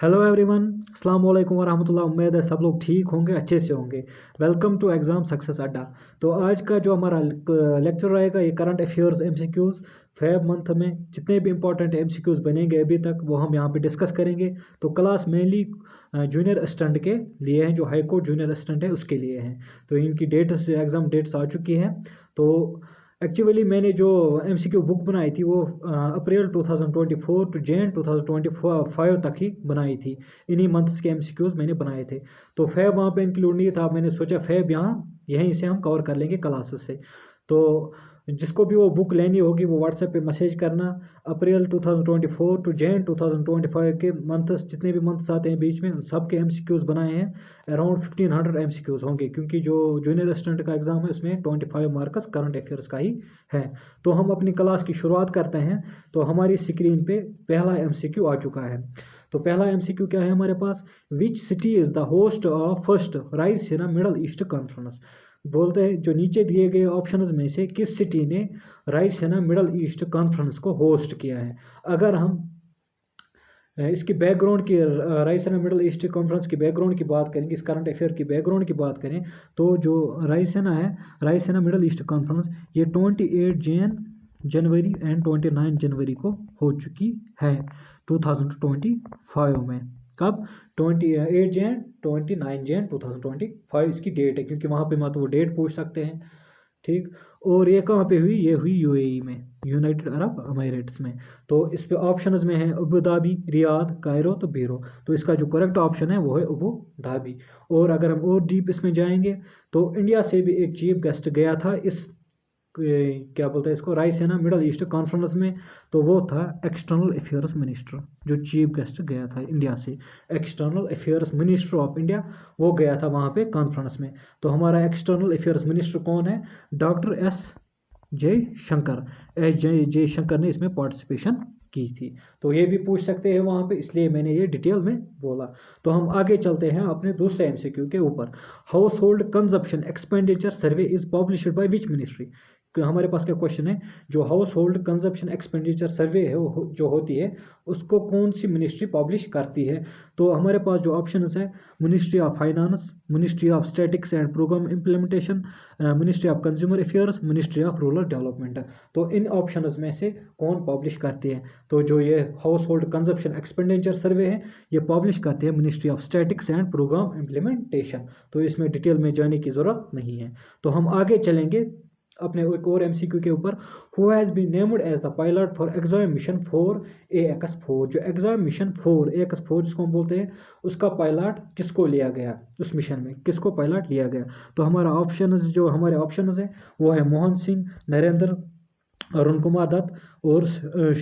Hello everyone, अस्सलाम वालेकुम वरहमतुल्लाह। उम्मीद है सब लोग ठीक होंगे, अच्छे से होंगे। वेलकम टू एग्ज़ाम सक्सेस अड्डा। तो आज का जो हमारा लेक्चर रहेगा ये current affairs MCQs Feb month में जितने भी इंपॉर्टेंट एमसीक्यूज़ बनेंगे अभी तक वो हम यहाँ पे डिस्कस करेंगे। तो क्लास मेनली जूनियर असिस्टेंट के लिए हैं, जो हाई कोर्ट जूनियर असिस्टेंट है उसके लिए हैं। तो इनकी डेट्स एग्ज़ाम डेट्स आ चुकी हैं। तो एक्चुअली मैंने जो एमसीक्यू बुक बनाई थी वो अप्रैल 2024 टू जैन 2025 तक ही बनाई थी। इन्हीं मंथ्स के एमसीक्यूज मैंने बनाए थे। तो फैब वहाँ पे इंक्लूड नहीं था, मैंने सोचा फैब यहाँ यहीं से हम कवर कर लेंगे क्लासेस से। तो जिसको भी वो बुक लेनी होगी वो व्हाट्सएप पे मैसेज करना। अप्रैल 2024 टू जैन 2025 के मंथ्स जितने भी मंथ्स आते हैं बीच में उन सब के एमसीक्यूज बनाए हैं। अराउंड 1500 एमसीक्यूज होंगे, क्योंकि जो जूनियर असिस्टेंट का एग्जाम है उसमें 25 मार्क्स करंट अफेयर्स का ही है। तो हम अपनी क्लास की शुरुआत करते हैं। तो हमारी स्क्रीन पे पहला एमसीक्यू आ चुका है। तो पहला एमसीक्यू क्या है हमारे पास? Which city is the host of first Raisina Middle East conference. बोलते हैं जो नीचे दिए गए ऑप्शंस में से किस सिटी ने रायसीना मिडल ईस्ट कॉन्फ्रेंस को होस्ट किया है। अगर हम इसकी बैकग्राउंड की रायसीना मिडल ईस्ट कॉन्फ्रेंस की बैकग्राउंड की बात करेंगे, इस करंट अफेयर की बैकग्राउंड की बात करें तो जो रायसीना है, रायसीना मिडल ईस्ट कॉन्फ्रेंस ये 28 जनवरी एंड 29 जनवरी को हो चुकी है 2025 में। कब? 28 जैन 29 जैन 2025 इसकी डेट है, क्योंकि वहाँ पे मत वो डेट पूछ सकते हैं। ठीक। और ये कहाँ पे हुई? ये हुई यूएई में, यूनाइटेड अरब अमीरेट्स में। तो इस पे ऑप्शंस में है अबू धाबी, रियाद, कायरो, तो बीरो। तो इसका जो करेक्ट ऑप्शन है वो है अबू धाबी। और अगर हम और डीप इसमें जाएंगे तो इंडिया से भी एक चीफ गेस्ट गया था इस क्या बोलते हैं इसको, रायसीना मिडल ईस्ट कॉन्फ्रेंस में। तो वो था एक्सटर्नल अफेयर्स मिनिस्टर, जो चीफ गेस्ट गया था इंडिया से। External affairs minister of India वो गया था वहाँ पे कॉन्फ्रेंस में। तो हमारा एक्सटर्नल अफेयर्स मिनिस्टर कौन है? Doctor S Jaishankar. S Jaishankar ने इसमें पार्टिसिपेशन की थी। तो ये भी पूछ सकते हैं वहाँ पे, इसलिए मैंने ये डिटेल में बोला। तो हम आगे चलते हैं अपने दूसरे एमसीक्यू के ऊपर। House hold consumption expenditure survey is published by which ministry. हमारे पास क्या क्वेश्चन है? जो house hold consumption expenditure survey है जो होती है उसको कौन सी मिनिस्ट्री पब्लिश करती है? तो हमारे पास जो ऑप्शन है ministry of finance, ministry of statics and programme implementation, ministry of consumer affairs, ministry of rural development. तो इन ऑप्शंस में से कौन पब्लिश करती है? तो जो ये household consumption expenditure survey है ये पब्लिश करती है ministry of statics and programme implementation. तो इसमें डिटेल में जाने की जरूरत नहीं है। तो हम आगे चलेंगे अपने एक और एमसीक्यू के ऊपर। Who has been named as the pilot for Axiom mission 4 AX4। जो एग्जाम मिशन 4 AX4 जिसको हम बोलते हैं उसका पायलट किसको लिया गया? उस मिशन में किसको पायलट लिया गया? तो हमारा ऑप्शन जो हमारे ऑप्शन है वो है मोहन सिंह, नरेंद्र, अरुण कुमार दत्त और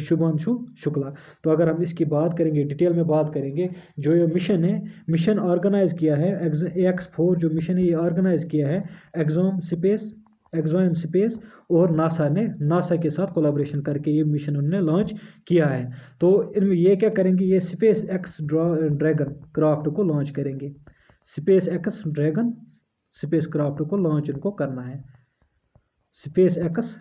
शुभांशु शुक्ला। तो अगर हम इसकी बात करेंगे, डिटेल में बात करेंगे, जो ये मिशन है, मिशन ऑर्गेनाइज किया है AX4 जो मिशन है ये ऑर्गेनाइज किया है एग्जॉन स्पेस और नासा के साथ कोलैबोरेशन करके ये मिशन उन्होंने लॉन्च किया है। तो इनमें ये क्या करेंगे, ये स्पेस एक्स ड्रैगन क्राफ्ट को लॉन्च करेंगे। Space x dragon space craft को लॉन्च इनको करना है। Space x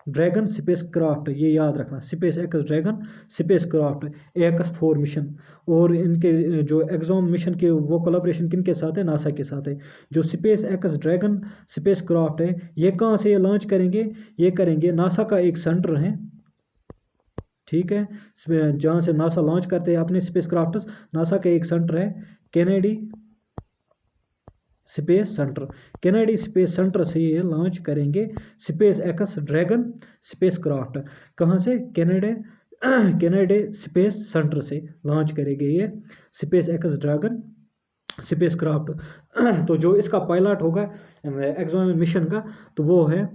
dragon space craft, ये याद रखना, space x dragon space craft AX4 mission. और इनके जो एग्जाम मिशन के वो कोलैबोरेशन किन के साथ है? नासा के साथ है। जो space x dragon space craft है ये कहाँ से लॉन्च करेंगे? ये करेंगे नासा का एक सेंटर है, ठीक है, जहाँ से नासा लॉन्च करते हैं अपने स्पेस क्राफ्ट। नासा का एक सेंटर है Kennedy space centre. Kennedy space centre से ये लॉन्च करेंगे space x dragon space craft. कहाँ से? कैनेडी स्पेस सेंटर से लॉन्च करेंगे ये space x dragon space craft. तो जो इसका पायलट होगा एग्जाम मिशन का तो वो है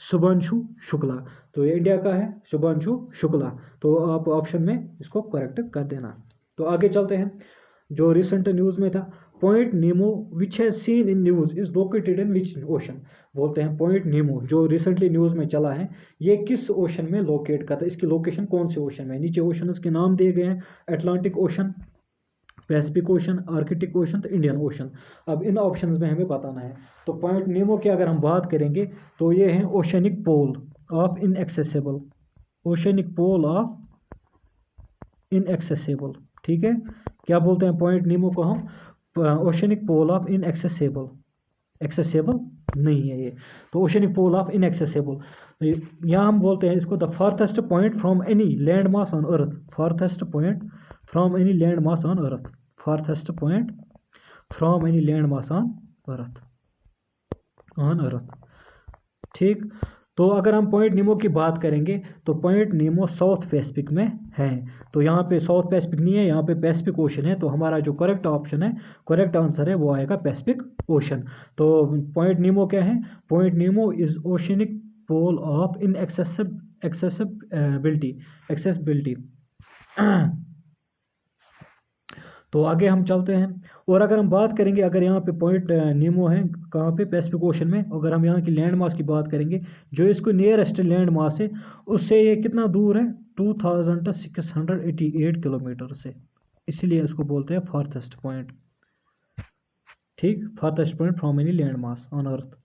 शुभांशु शुक्ला। तो ये इंडिया का है शुभांशु शुक्ला। तो आप ऑप्शन में इसको करेक्ट कर देना। तो आगे चलते हैं। जो रिसेंट न्यूज़ में था, point Nemo which has seen in news is located in which ocean. बोलते हैं पॉइंट नीमो जो रिसेंटली न्यूज़ में चला है ये किस ओशन में लोकेट करता है, इसकी लोकेशन कौन से ओशन में? नीचे ओशन के नाम दिए गए हैं, Atlantic ocean, Pacific ocean, Arctic ocean, तो इंडियन ओशन। अब इन ऑप्शन में हमें बताना है। तो पॉइंट नीमो की अगर हम बात करेंगे तो ये है oceanic pole of inaccessible, oceanic pole of inaccessible, ठीक है, क्या बोलते हैं पॉइंट नीमो को हम? Oceanic pole of inaccessible, accessible नहीं है ये, तो ओशनिक पोल ऑफ इनएक्सेसिबल। यहाँ हम बोलते हैं इसको the farthest point from any land mass on earth, farthest point from any land mass on earth, farthest point from any land mass on earth, on earth. ठीक, तो अगर हम point नीमो की बात करेंगे तो पॉइंट नीमो साउथ पैसिफिक में है, तो यहाँ पे साउथ पैसिफिक नहीं है, यहाँ पे पैसिफिक ओशन है, तो हमारा जो करेक्ट ऑप्शन है, करेक्ट आंसर है वो आएगा पैसिफिक ओशन। तो पॉइंट नीमो क्या है? Point Nemo is oceanic pole of accessibility, accessibility. तो आगे हम चलते हैं, और अगर हम बात करेंगे, अगर यहाँ पे पॉइंट नीमो है कहाँ पे? पैसिफिक ओशन में। अगर हम यहाँ की लैंड मास की बात करेंगे, जो इसको नियरेस्ट लैंड मास है उससे ये कितना दूर है? 2688 किलोमीटर से, इसलिए इसको बोलते हैं फार्थेस्ट पॉइंट। ठीक, farthest point from any land mass on earth.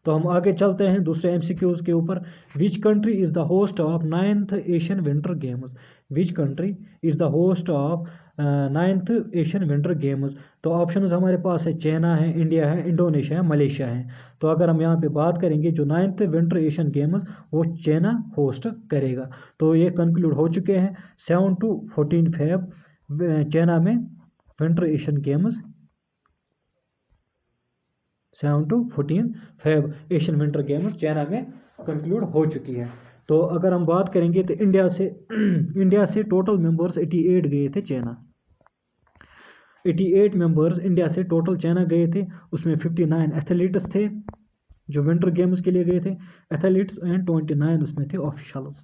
तो हम आगे चलते हैं दूसरे एमसीक्यूज के ऊपर। Which country is the host of 9th Asian winter games? Which country is the host of 9th Asian winter games? तो ऑप्शन हमारे पास है चाइना है, इंडिया है, इंडोनेशिया है, मलेशिया है। तो अगर हम यहाँ पे बात करेंगे, जो 9th विंटर एशियन गेम्स वो चाइना होस्ट करेगा। तो ये कंक्लूड हो चुके हैं 7 to 14 फेब चाइना में winter Asian games, 7 to 14 Feb Asian winter games China में कंक्लूड हो चुकी है। तो अगर हम बात करेंगे तो इंडिया से टोटल मेंबर्स 88 गए थे चाइना, 88 मेंबर्स इंडिया से टोटल चाइना गए थे। उसमें 59 एथलीट्स थे जो विंटर गेम्स के लिए गए थे, एथलीट्स, एंड 29 उसमें थे ऑफिशियल्स।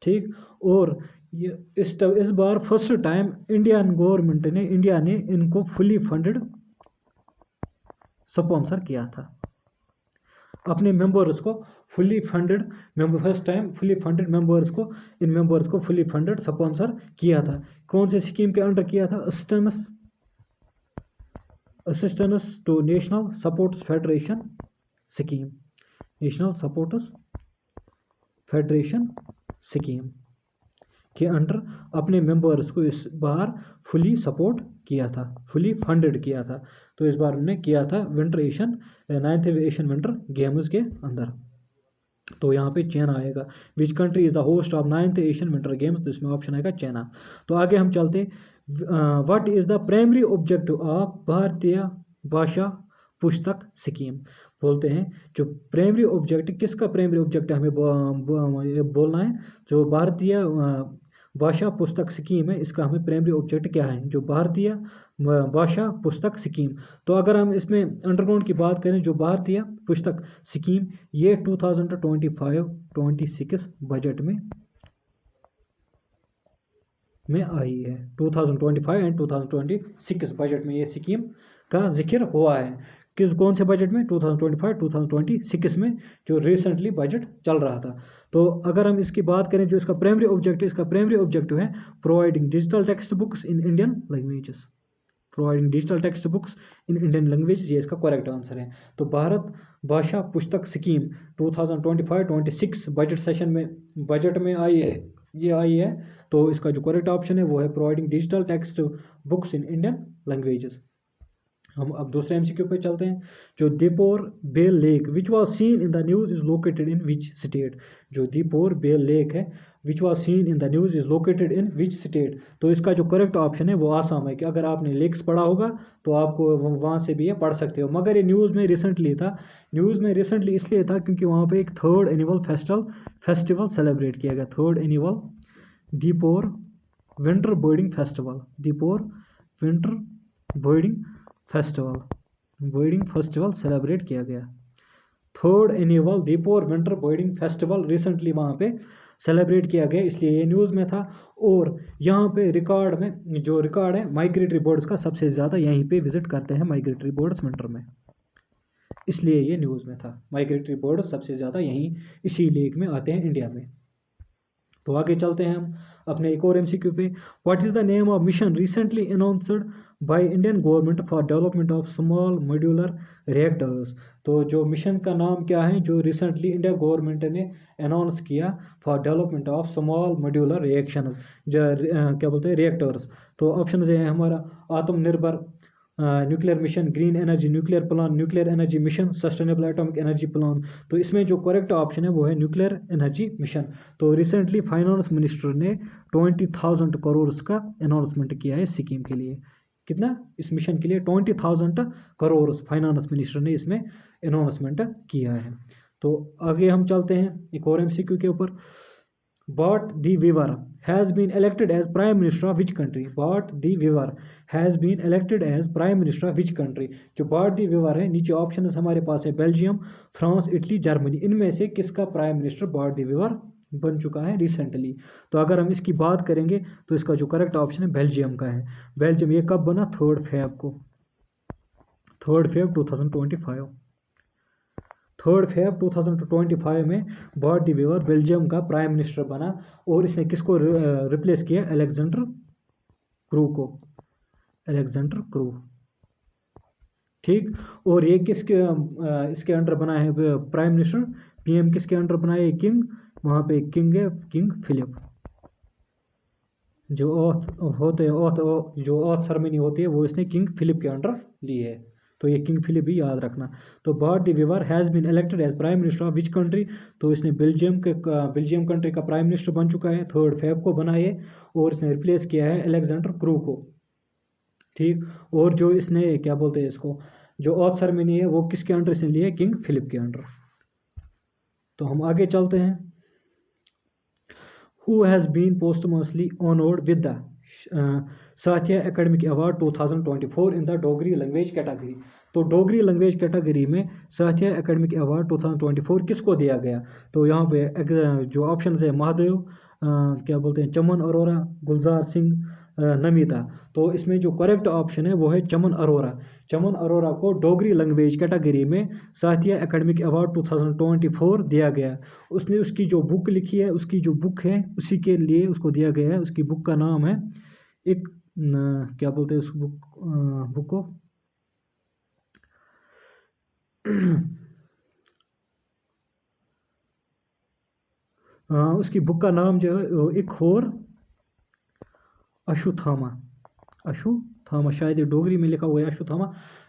ठीक, और ये इस बार फर्स्ट टाइम इंडियन गवर्नमेंट ने, इंडिया ने इनको फुली फंडेड स्पॉन्सर किया था, अपने मेंबर्स को fully funded member, first time fully funded members को, इन मेंबर्स को फुली फंडेड स्पॉन्सर किया था। कौन से स्कीम के अंडर किया था? Assistance to national sports federation scheme, national sports federation scheme के अंडर अपने मेंबर्स को इस बार फुली सपोर्ट किया था, फुली फंडेड किया था। तो इस बार उन्होंने किया था winter Asian, 9th Asian winter games के अंदर। तो यहाँ पे चाइना आएगा। Which country is the host of 9th Asian winter games? तो इसमें ऑप्शन आएगा चाइना। तो आगे हम चलते, what is the primary objective of भारतीय भाषा पुस्तक स्कीम? बोलते हैं जो प्राइमरी ऑब्जेक्टिव, किसका प्राइमरी ऑब्जेक्टिव हमें बोलना है? जो भारतीय भाषा पुस्तक स्कीम है, इसका हमें प्राइमरी ऑब्जेक्टिव क्या है? जो भारतीय भाषा पुस्तक स्कीम। तो अगर हम इसमें अंडरग्राउंड की बात करें, जो भारतीय पुस्तक स्कीम, ये 2025-26 बजट में आई है। 2025 एंड 2026 बजट में ये स्कीम का जिक्र हुआ है। कौन से बजट में? 2025-2026 में, जो रिसेंटली बजट चल रहा था। तो अगर हम इसकी बात करें, जो इसका प्राइमरी ऑब्जेक्टिव है providing digital text books in Indian languages, providing digital text books in Indian language, ये इसका करेक्ट आंसर है। तो भारत भाषा पुस्तक स्कीम 2025-26 बजट में आई है, ये आई है। तो इसका जो करेक्ट ऑप्शन है वो है providing digital text books in Indian languages. हम अब दूसरे एमसीक्यू पे चलते हैं। जो Deepor Beel lake which was seen in the news is located in which state? जो दीपोर बेल लेक है, which was seen in the news is located in which state? तो इसका जो करेक्ट ऑप्शन है वो आसाम है। कि अगर आपने लेक्स पढ़ा होगा तो आपको वहाँ से भी ये पढ़ सकते हो, मगर ये न्यूज़ में रिसेंटली इसलिए था क्योंकि वहाँ पे एक 3rd एनुअल फेस्टिवल सेलिब्रेट किया गया, 3rd annual Deepor winter birding festival, Deepor winter birding festival celebrate किया गया। 3rd annual Deepor winter birding festival recently वहाँ पे सेलिब्रेट किया गया, इसलिए ये न्यूज़ में था। और यहाँ पे रिकॉर्ड है माइग्रेटरी बर्ड्स का, सबसे ज़्यादा यहीं पे विजिट करते हैं माइग्रेटरी बर्ड्स विंटर में, इसलिए ये न्यूज़ में था। माइग्रेटरी बर्ड्स सबसे ज़्यादा यहीं इसी लेक में आते हैं इंडिया में। तो आगे चलते हैं हम अपने एक और एमसीक्यू पे। What is the name of mission recently announced by Indian government for development of small modular reactors. तो जो मिशन का नाम क्या है जो रिसेंटली इंडिया गवर्नमेंट ने अनाउंस किया for development of small modular reaction, क्या बोलते हैं, रिएक्टर्स। तो ऑप्शन है हमारा आत्मनिर्भर nuclear mission, green energy nuclear plant, nuclear energy mission, sustainable atomic energy plan. तो इसमें जो करेक्ट ऑप्शन है वो है न्यूक्लियर एनर्जी मिशन। तो रिसेंटली फाइनेंस मिनिस्टर ने 20,000 करोड़ का अनाउंसमेंट किया है स्कीम के लिए। कितना इस मिशन के लिए? 20,000 करोड़ फाइनेंस मिनिस्टर ने इसमें अनाउंसमेंट किया है। तो आगे हम चलते हैं एक और एमसीक्यू के ऊपर। Bart de Wever has been elected as Prime Minister of which country? Bart de Wever has been elected as Prime Minister of which country? जो Bart de Wever है, नीचे ऑप्शन हमारे पास है बेल्जियम, फ्रांस, इटली, जर्मनी। इनमें से किसका prime minister Bart de Wever बन चुका है रिसेंटली? तो अगर हम इसकी बात करेंगे तो इसका जो करेक्ट ऑप्शन है बेल्जियम का है। बेल्जियम ये कब बना? 3 फेब को, 3 फेब 2025। 3 फेब 2025 में बार्ट डी वेवर बेल्जियम का प्राइम मिनिस्टर बना और इसने किसको रिप्लेस किया? अलेक्जेंडर क्रू को, अलेक्जेंडर क्रू। ठीक, और ये किसके इसके अंडर बना है प्राइम मिनिस्टर? पीएम किसके अंडर बना है? किंग, वहाँ पे किंग है, किंग फिलिप। जो ऑथ होते हैं, जो ऑथ सेरेमनी होती है वो इसने किंग फिलिप के अंडर ली है। तो ये किंग फिलिप भी याद रखना। तो Bart De Wever has been elected as prime minister of which country? तो इसने बेल्जियम कंट्री का प्राइम मिनिस्टर बन चुका है, 3 फेब को बना है और इसने रिप्लेस किया है अलेक्जेंडर क्रू को। ठीक, और जो इसने क्या बोलते हैं इसको, जो ऑथ सेरेमनी है वो किसके अंडर इसने ली है? किंग फिलिप के अंडर। तो हम आगे चलते हैं। Who has been posthumously honored with the साहित्य academic award 2024 in the Dogri language category? तो डोगरी लैंग्वेज कैटेगरी में साहित्य अकेडमिक अवार्ड 2024 किसको दिया गया? तो यहाँ पे जो ऑप्शन है महादेव, क्या बोलते हैं, चमन अरोरा, गुलजार सिंह, नमिता। तो इसमें जो करेक्ट ऑप्शन है वो है चमन अरोरा। चमन अरोरा को डोगरी लैंग्वेज कैटेगरी में साहित्य अकेडमिक अवार्ड 2024 दिया गया। उसने उसकी जो बुक लिखी है, उसकी जो बुक है उसी के लिए उसको दिया गया है। उसकी बुक का नाम है एक क्या बोलते हैं उस बुक को उसकी बुक का नाम जो है एक और अशुथामा, शायद ये डोगरी में लिखा हुआ है अशुथामा।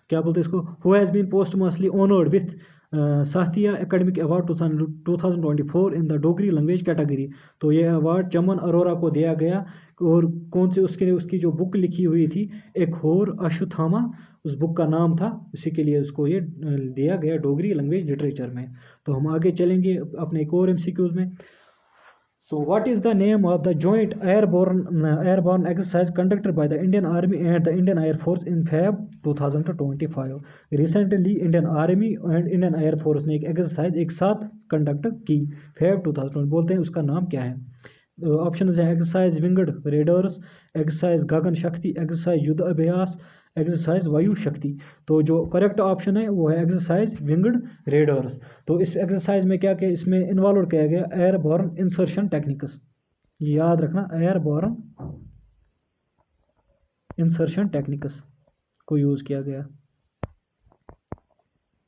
क्या बोलते हैं इसको? Who has been posthumously honoured with Sahitya academic award 2024 in the Dogri language category. तो ये अवार्ड चमन अरोरा को दिया गया। और कौन से उसकी जो बुक लिखी हुई थी एक और अशुथामा, उस बुक का नाम था, उसी के लिए उसको ये दिया गया डोगरी लैंग्वेज लिटरेचर में। तो हम आगे चलेंगे अपने एक और एमसीक्यूज में। So what is the name of the joint airborne exercise conducted by the Indian Army and the Indian Air Force in Feb 2025? Recently Indian Army and Indian Air Force ने एक एक्सरसाइज एक साथ conduct की Feb 2020। बोलते हैं उसका नाम क्या है? ऑप्शन है एक्सरसाइज विंगड रेडर्स, एक्सरसाइज गगन शक्ति, एक्सरसाइज युद्ध अभ्यास, एक्सरसाइज वायु शक्ति। तो जो करेक्ट ऑप्शन है वो है एक्सरसाइज विंगड रेडर्स। तो इस एक्सरसाइज में क्या क्या इसमें इन्वॉल्व किया गया? एयरबॉर्न इंसर्शन टेक्निक्स, याद रखना, एयरबॉर्न इंसर्शन टेक्निक्स को यूज किया गया,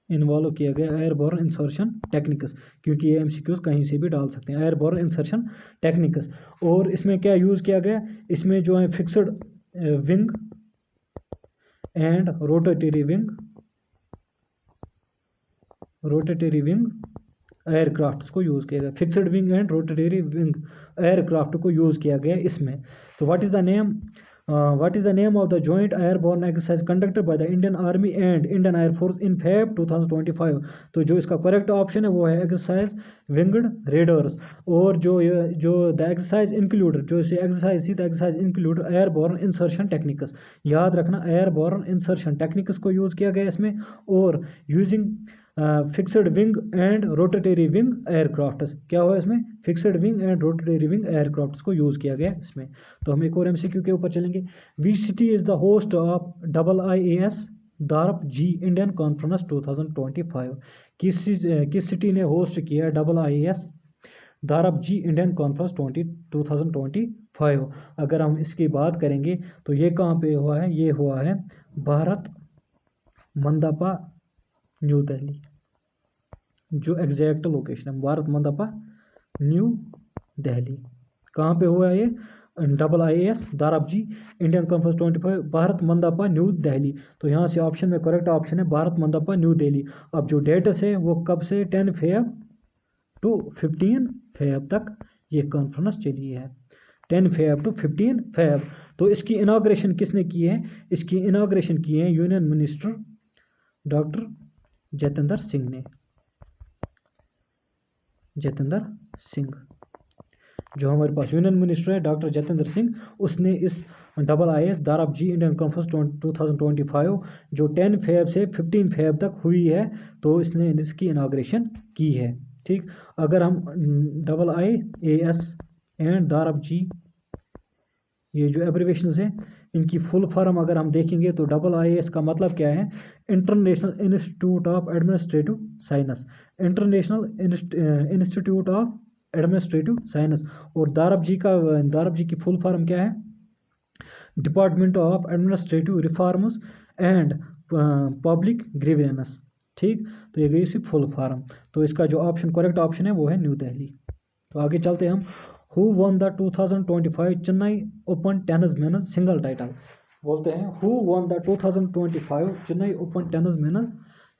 इन्वॉल्व किया गया एयरबॉर्न इंसर्शन टेक्निक्स, क्योंकि ये एमसीक्यूज कहीं से भी डाल सकते हैं, एयरबॉर्न इंसर्शन टेक्निक्स। और इसमें क्या यूज किया गया? इसमें जो है fixed wing and rotatory wing aircraft को यूज किया गया। Fixed wing and rotatory wing aircraft को यूज किया गया इसमें। तो what is the name of the joint airborne exercise conducted by the Indian Army and Indian Air Force in Feb 2025? तो जो इसका करेक्ट ऑप्शन है वो है एक्सरसाइज विंगड रेडर्स। और जो द एक्सरसाइज इंक्लूड, जो इसे एक्सरसाइज थी the exercise include airborne insertion techniques, याद रखना, एयरबॉर्न इंसर्शन टेक्निक्स को यूज किया गया इसमें। और using fixed wing and rotatory wing aircraft, क्या हुआ इसमें? Fixed wing and rotatory wing aircraft को यूज किया गया इसमें। तो हम एक और एमसीक्यू के ऊपर चलेंगे। Which city is the host of IIAS DARPG Indian conference 2025? किस सिटी ने होस्ट किया IIAS DARPG Indian conference 2025। अगर हम इसकी बात करेंगे तो ये कहाँ पे हुआ है, ये हुआ है भारत मंडपा न्यू दिल्ली। जो एग्जैक्ट लोकेशन है भारत मंडपा न्यू दिल्ली। कहाँ पे हुआ है ये, IIS DARPG Indian conference 25 Bharat Mandapam new Delhi. तो यहाँ से ऑप्शन में करेक्ट ऑप्शन है भारत मंडपा न्यू दिल्ली। अब जो डेट्स है वो कब से 10 फेब टू 15 फेब तक ये कॉन्फ्रेंस चली है, 10 फेब टू 15 फेब। तो इसकी इनाग्रेशन किसने की है, इसकी इनाग्रेशन की है union minister doctor Jitendra Singh ने। जितेंद्र सिंह जो हमारे पास यूनियन मिनिस्टर है डॉक्टर जितेंद्र सिंह, उसने इस IIS DARPG Indian conference 2025 जो 10 फेब से 15 फेब तक हुई है, तो इसने इसकी इनाग्रेशन की है। ठीक, अगर हम IIAS एंड दारब जी ये जो एब्रीवेशन है इनकी फुल फॉर्म अगर हम देखेंगे तो IIAS का मतलब क्या है, international institute of administrative science, international institute of administrative science. और दारब जी की फुल फॉर्म क्या है, department of administrative reforms and public grievance. ठीक, तो ये गई इसकी फुल फॉर्म। तो इसका जो ऑप्शन करेक्ट ऑप्शन है वो है न्यू दिल्ली। तो आगे चलते हैं हम, who one the 2025 Chennai open tennis men's single title. बोलते हैं who one the 2025 Chennai open tennis men's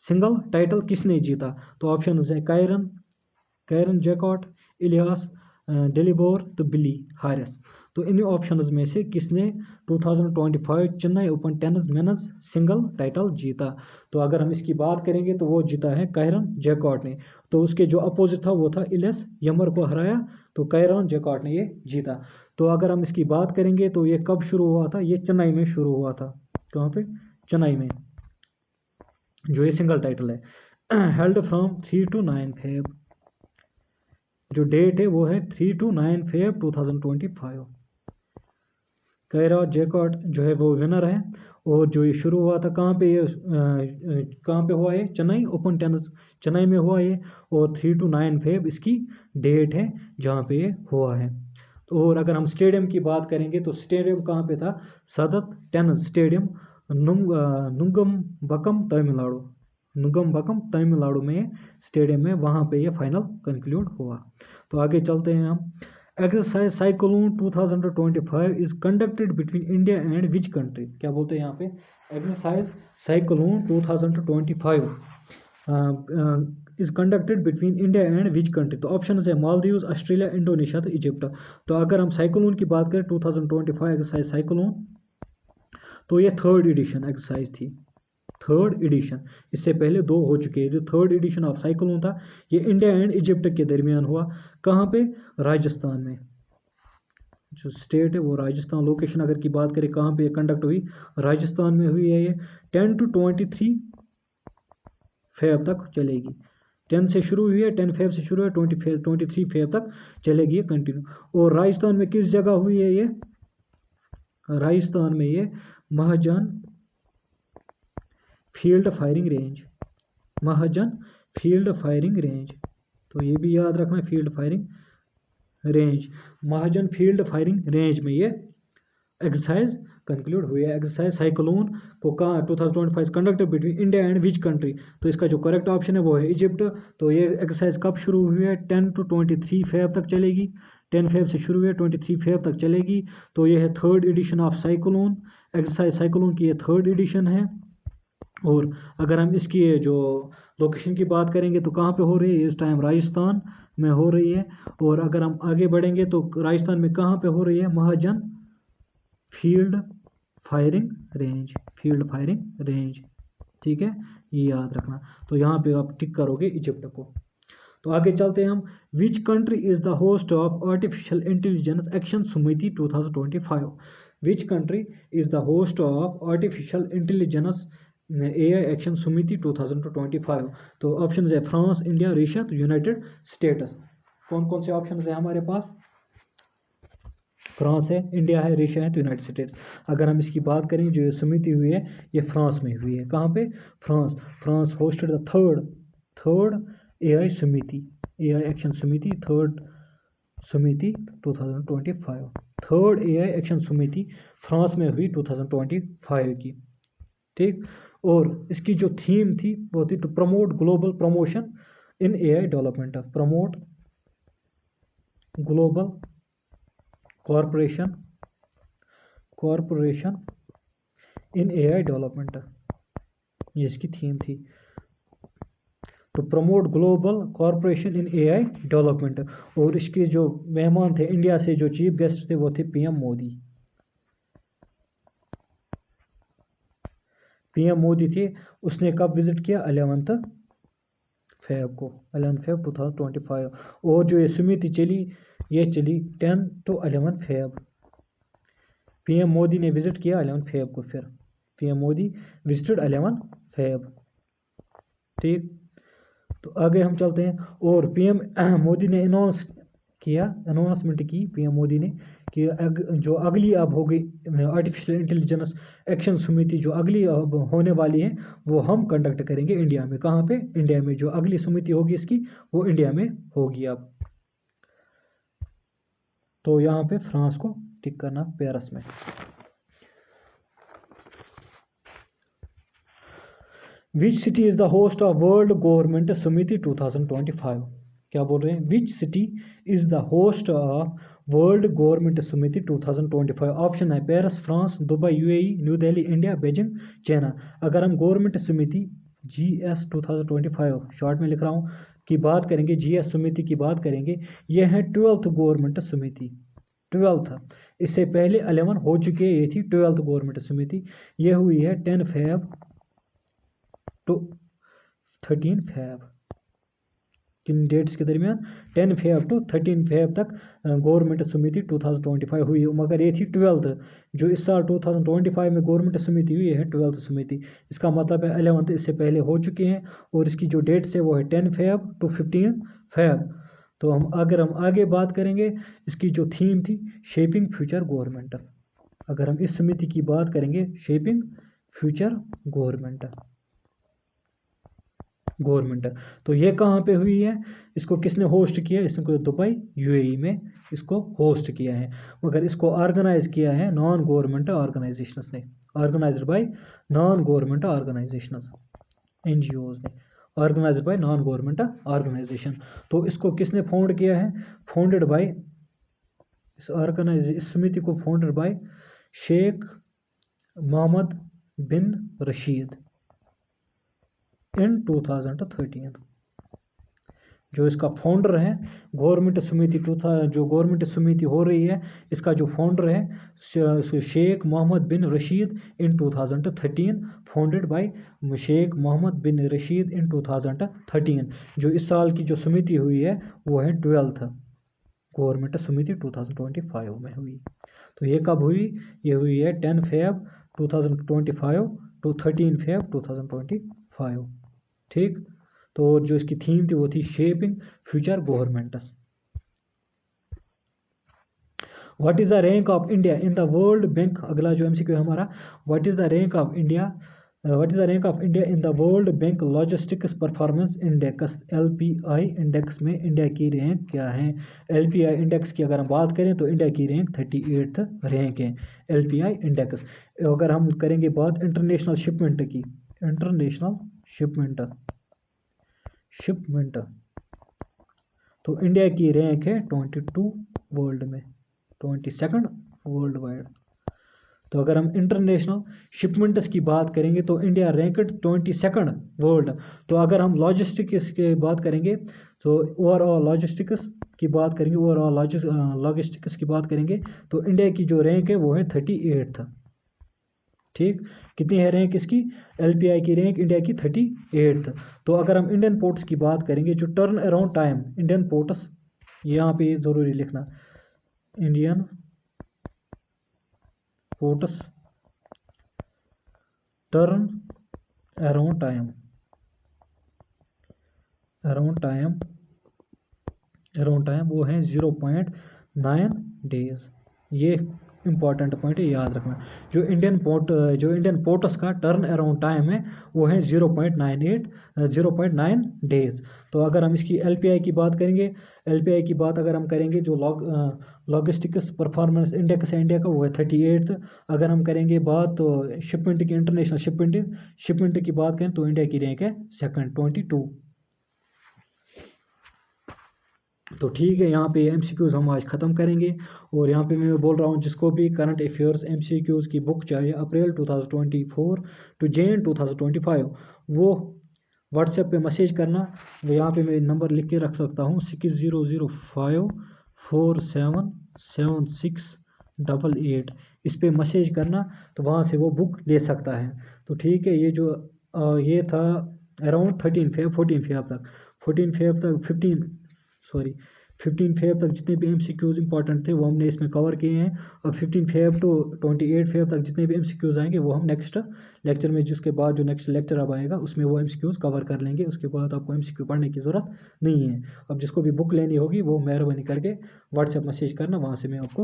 single title, किसने जीता। तो ऑप्शन है कैरन जैकॉट, इलियास डेलिबोर, तो बिली हारिस। तो इन ऑप्शंस में से किसने 2025 Chennai open tennis men's single title जीता। तो अगर हम इसकी बात करेंगे तो वो जीता है कैरन जैकॉट ने। तो उसके जो अपोजिट था वो था इलियास यमर को हराया, तो कैरन जैकॉट ने ये जीता। तो अगर हम इसकी बात करेंगे तो ये कब शुरू हुआ था, ये चेन्नई में शुरू हुआ था। कहाँ पे, चेन्नई में, जो ये सिंगल टाइटल है। हेल्ड फ्रॉम 3 to 9 फेब, जो डेट है वो है 3 to 9 फेब 2025। कैरन जैकॉट जो है वो विनर है। और जो ये शुरू हुआ था कहाँ पे, ये कहाँ पे हुआ है, चेन्नई ओपन टेनिस, चेन्नई में हुआ ये। और 3 to 9 फेब इसकी डेट है जहाँ पे ये हुआ है। तो और अगर हम स्टेडियम की बात करेंगे तो स्टेडियम कहाँ पे था, सदत टेनिस स्टेडियम नुंगमबक्कम तमिलनाडु, नुंगमबक्कम तमिलनाडु में स्टेडियम है, वहाँ पे ये फाइनल कंक्लूड हुआ। तो आगे चलते हैं हम, exercise cyclone 2025 is conducted between India and which country. क्या बोलते हैं यहाँ पे, exercise cyclone 2025 is conducted between India and which country. तो ऑप्शन है मालदीव्स, ऑस्ट्रेलिया, इंडोनेशिया, तो इजिप्ट। तो अगर हम साइक्लोन की बात करें 2025 एक्सरसाइज साइक्लोन, तो ये 3rd एडिशन एक्सरसाइज थी, 3rd एडिशन। इससे पहले 2 हो चुके हैं। जो 3rd एडिशन ऑफ साइक्लोन था ये इंडिया एंड इजिप्ट के दरमियान हुआ। कहाँ पे, राजस्थान में, जो स्टेट है वो राजस्थान। लोकेशन अगर की बात करें कहाँ पे कंडक्ट हुई, राजस्थान में हुई है ये। 10 to 23 फेब तक चलेगी, 10 से शुरू हुई है, 10 फेब से शुरू है, 23 फेब तक चलेगी ये कंटिन्यू। और राजस्थान में किस जगह हुई है ये, राजस्थान में ये महाजन फील्ड फायरिंग रेंज, महाजन फील्ड फायरिंग रेंज। तो ये भी याद रखना, फील्ड फायरिंग रेंज, महाजन फील्ड फायरिंग रेंज में ये एक्सरसाइज कंक्लूड हुई है। एक्सरसाइज साइक्लोन को कहाँ 2025 conducted between India and which country. तो इसका जो करेक्ट ऑप्शन है वो है इजिप्ट। तो ये एक्सरसाइज कब शुरू हुई है, 10 to 23 फेब तक चलेगी, 10 फेब से शुरू हुई है, 23 फेब तक चलेगी। तो ये है 3rd edition of Cyclone, exercise Cyclone की ये 3rd एडिशन है। और अगर हम इसकी जो लोकेशन की बात करेंगे तो कहाँ पे हो रही है, इस टाइम राजस्थान में हो रही है। और अगर हम आगे बढ़ेंगे तो राजस्थान में कहाँ पे हो रही है, Mahajan field firing range, field firing range. ठीक है, ये याद रखना। तो यहाँ पे आप टिक करोगे इजिप्ट को। तो आगे चलते हैं हम, which country is the host of artificial intelligence action समिति 2025। Which country is the host of artificial intelligence AI action समिति 2025। तो ऑप्शन है फ्रांस, इंडिया, रशिया, तो यूनाइटेड स्टेट्स। कौन कौन से ऑप्शन है हमारे पास, फ्रांस है, इंडिया है, रशिया है, तो यूनाइटेड स्टेट्स। अगर हम इसकी बात करें जो ये समिति हुई है ये फ्रांस में हुई है। कहाँ पे, France hosted the third AI समिति, AI एक्शन समिति 3rd समिति 2025। थर्ड एआई एक्शन समिति फ्रांस में हुई 2025 की। ठीक, और इसकी जो थीम थी वो थी to promote global promotion in AI development, promote global corporation in AI development, ये इसकी थीम थी, to promote global corporation in AI development. और इसके जो मेहमान थे इंडिया से, जो चीफ गेस्ट थे वो थे पीएम मोदी। पीएम मोदी थे, उसने कब विजिट किया? 11 फेब को, 11 फेब 2025। और जो ये समिति चली, ये चली 10 to 11 फेब। पीएम मोदी ने विजिट किया 11 फेब को, फिर पीएम मोदी विजिटेड 11 फेब। ठीक, तो आगे हम चलते हैं। और पीएम मोदी ने अनाउंसमेंट की पीएम मोदी ने कि जो अगली अब होगी आर्टिफिशियल इंटेलिजेंस एक्शन समिति, जो अगली अब होने वाली है वो हम कंडक्ट करेंगे इंडिया में। कहाँ पे? इंडिया में। जो अगली समिति होगी इसकी वो इंडिया में होगी अब। तो यहाँ पे फ्रांस को टिक करना, पेरिस में। विच city is the host of world government समिति 2025? क्या बोल रहे हैं? विच city is the host of world government समिति 2025? ऑप्शन है Paris France, Dubai UAE, new Delhi India, Beijing China. अगर हम गवर्नमेंट समिति GS 2025 शॉर्ट में लिख रहा हूँ की बात करेंगे, GS समिति की बात करेंगे, यह है 12th गवर्नमेंट समिति। 12th, इससे पहले 11 हो चुके हैं, ये थी 12th गवर्नमेंट समिति। यह हुई है 10 फेब to 13 फेब, किन डेट्स के दरमियान? 10 फेब to 13 फेब तक गवर्नमेंट समिति 2025 हुई। मगर ये थी 12th, जो इस साल 2025 में गवर्नमेंट समिति हुई है 12th समिति। इसका मतलब है 11th इससे पहले हो चुके हैं, और इसकी जो डेट्स है वो है 10 फेब to 15 फेब। तो अगर हम आगे बात करेंगे, इसकी जो थीम थी शेपिंग फ्यूचर गवर्नमेंट। अगर हम इस समिति की बात करेंगे, शेपिंग फ्यूचर गवर्नमेंट, तो ये कहाँ पे हुई है? इसको किसने होस्ट किया? इसको दुबई यूएई में इसको होस्ट किया है। मगर इसको ऑर्गेनाइज किया है नॉन गवर्नमेंट ऑर्गेनाइजेशंस ने, organised by non government organisations, NGOs ने, organised by non government organisation. तो इसको किसने फाउंड किया है? फाउंडेड बाय, इस समिति को फाउंडेड बाय शेख मोहम्मद बिन रशीद इन 2013। जो इसका फाउंडर है गवर्नमेंट समिति, जो गवर्नमेंट समिति हो रही है, इसका जो फाउंडर है शेख मोहम्मद बिन रशीद इन 2013, फाउंडेड बाय शेख मोहम्मद बिन रशीद इन 2013। जो इस साल की जो समिति हुई है वो है 12th गवर्नमेंट समिति 2025 में हुई। तो ये कब हुई? ये हुई है 10 फेब 2025 to 13 फेब 2025। ठीक, तो जो इसकी थीम थी वो थी shaping future government. What is the rank of India in the world bank? अगला जो MCQ है हमारा, what is the rank of India in the world bank logistics performance index, LPI index में इंडिया की rank क्या है? LPI index की अगर हम बात करें तो इंडिया की रैंक 38th रैंक है, LPI इंडेक्स। अगर हम करेंगे बात इंटरनेशनल शिपमेंट की, इंटरनेशनल शिपमेंट, तो इंडिया की रैंक है 22 वर्ल्ड में, 22nd वर्ल्ड वाइड। तो अगर हम इंटरनेशनल शिपमेंट्स की बात करेंगे तो इंडिया रैंकड 22nd वर्ल्ड। तो अगर हम लॉजिस्टिक्स की बात करेंगे तो ओवरऑल लॉजिस्टिक्स की बात करेंगे तो इंडिया की जो रैंक है वो है 38th। ठीक, कितनी है रैंक इसकी? LPI की रैंक इंडिया की 38th। तो अगर हम इंडियन पोर्ट्स की बात करेंगे, जो turn around time Indian ports, यहाँ पे ज़रूरी लिखना, Indian ports turn around time वो है 0.9 डेज। ये इंपॉर्टेंट पॉइंट है, याद रखना। जो इंडियन पोर्ट्स का टर्न अराउंड टाइम है वो है 0.9 डेज। तो अगर हम इसकी एलपीआई की बात करेंगे, एलपीआई की बात अगर हम करेंगे, जो लॉजिस्टिक्स परफॉर्मेंस इंडेक्स है इंडिया का, वो है 38। अगर हम करेंगे बात तो शिपमेंट की, इंटरनेशनल शिपमेंट की बात करें तो इंडिया की रैंक है सेकंड 22। तो ठीक है, यहाँ पे एमसीक्यूज हम आज ख़त्म करेंगे। और यहाँ पे मैं बोल रहा हूँ, जिसको भी करंट अफेयर्स एमसीक्यूज की बुक चाहिए अप्रैल 2024 टू जैन 2025, वो व्हाट्सएप पे मैसेज करना। वो यहाँ पे मैं नंबर लिख के रख सकता हूँ 6005477688। इस पे मैसेज करना, तो वहाँ से वो बुक ले सकता है। तो ठीक है, ये जो ये था अराउंड 14 फेब तक, 15 फेब तक जितने भी एमसीक्यूज इंपॉर्टेंट थे वो हमने इसमें कवर किए हैं। और 15 फेब टू 28 फेब तक जितने भी एमसीक्यूज आएंगे वो हम नेक्स्ट लेक्चर में, जिसके बाद जो नेक्स्ट लेक्चर अब आएगा उसमें वो एमसीक्यूज कवर कर लेंगे। उसके बाद आपको एमसीक्यू पढ़ने की ज़रूरत नहीं है। अब जिसको भी बुक लेनी होगी वो मेहरबानी करके व्हाट्सएप मैसेज करना, वहाँ से मैं आपको